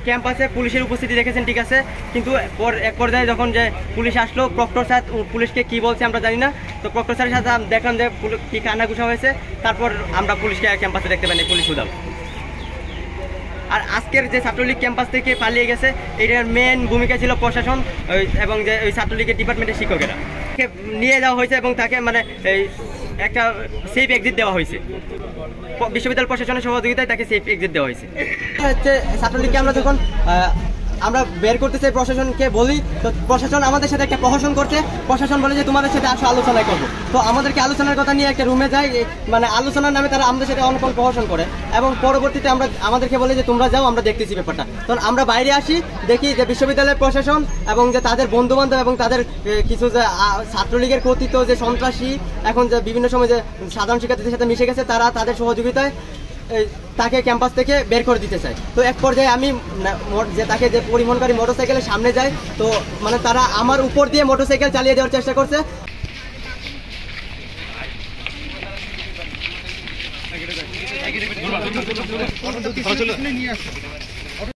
ক্যাম্পাসে পুলিশের উপস্থিতি দেখেছেন, ঠিক আছে, কিন্তু এক পর্যায়ে যখন যে পুলিশ আসলো, প্রক্টর স্যার পুলিশকে কি বলছে আমরা জানি না, তো প্রক্টর স্যারের সাথে দেখলাম যে কি কান্নাঘুষা হয়েছে, তারপর আমরা পুলিশকে ক্যাম্পাসে দেখতে পাইনি, পুলিশ উদাও। আর আজকের যে ছাত্রলীগ ক্যাম্পাস থেকে পালিয়ে গেছে, এটার মেন ভূমিকা ছিল প্রশাসন এবং যে ওই ছাত্রলীগের ডিপার্টমেন্টের শিক্ষকেরা নিয়ে যাওয়া হয়েছে এবং তাকে মানে এই একটা সেফ এক্সিট দেওয়া হয়েছে, বিশ্ববিদ্যালয় প্রশাসনের সহযোগিতায় তাকে সেফ এক্সিট দেওয়া হয়েছে। হচ্ছে ছাত্রলীগকে আমরা যখন আমরা বের করতে চাই, প্রশাসনকে বলি, তো প্রশাসন আমাদের সাথে একটা প্রহসন করছে। প্রশাসন বলে যে তোমাদের সাথে আসো, আলোচনা করবো। তো আমাদেরকে আলোচনার কথা নিয়ে একটা রুমে যাই, মানে আলোচনার নামে তারা আমাদের সাথে অনেকক্ষণ প্রহসন করে এবং পরবর্তীতে আমাদেরকে বলে যে তোমরা যাও, আমরা দেখতেছি ব্যাপারটা। তখন আমরা বাইরে আসি, দেখি যে বিশ্ববিদ্যালয়ের প্রশাসন এবং যে তাদের বন্ধু বান্ধব এবং তাদের কিছু যে ছাত্রলীগের কথিত যে সন্ত্রাসী এখন যে বিভিন্ন সময় যে সাধারণ শিক্ষার্থীদের সাথে মিশে গেছে, তারা তাদের সহযোগিতায় তাকে ক্যাম্পাস থেকে বের করে দিতে চায়। তো এক পর্যায়ে আমি যে তাকে যে পরিবহনকারী মোটরসাইকেলের সামনে যাই, তো মানে তারা আমার উপর দিয়ে মোটরসাইকেল চালিয়ে দেওয়ার চেষ্টা করছে।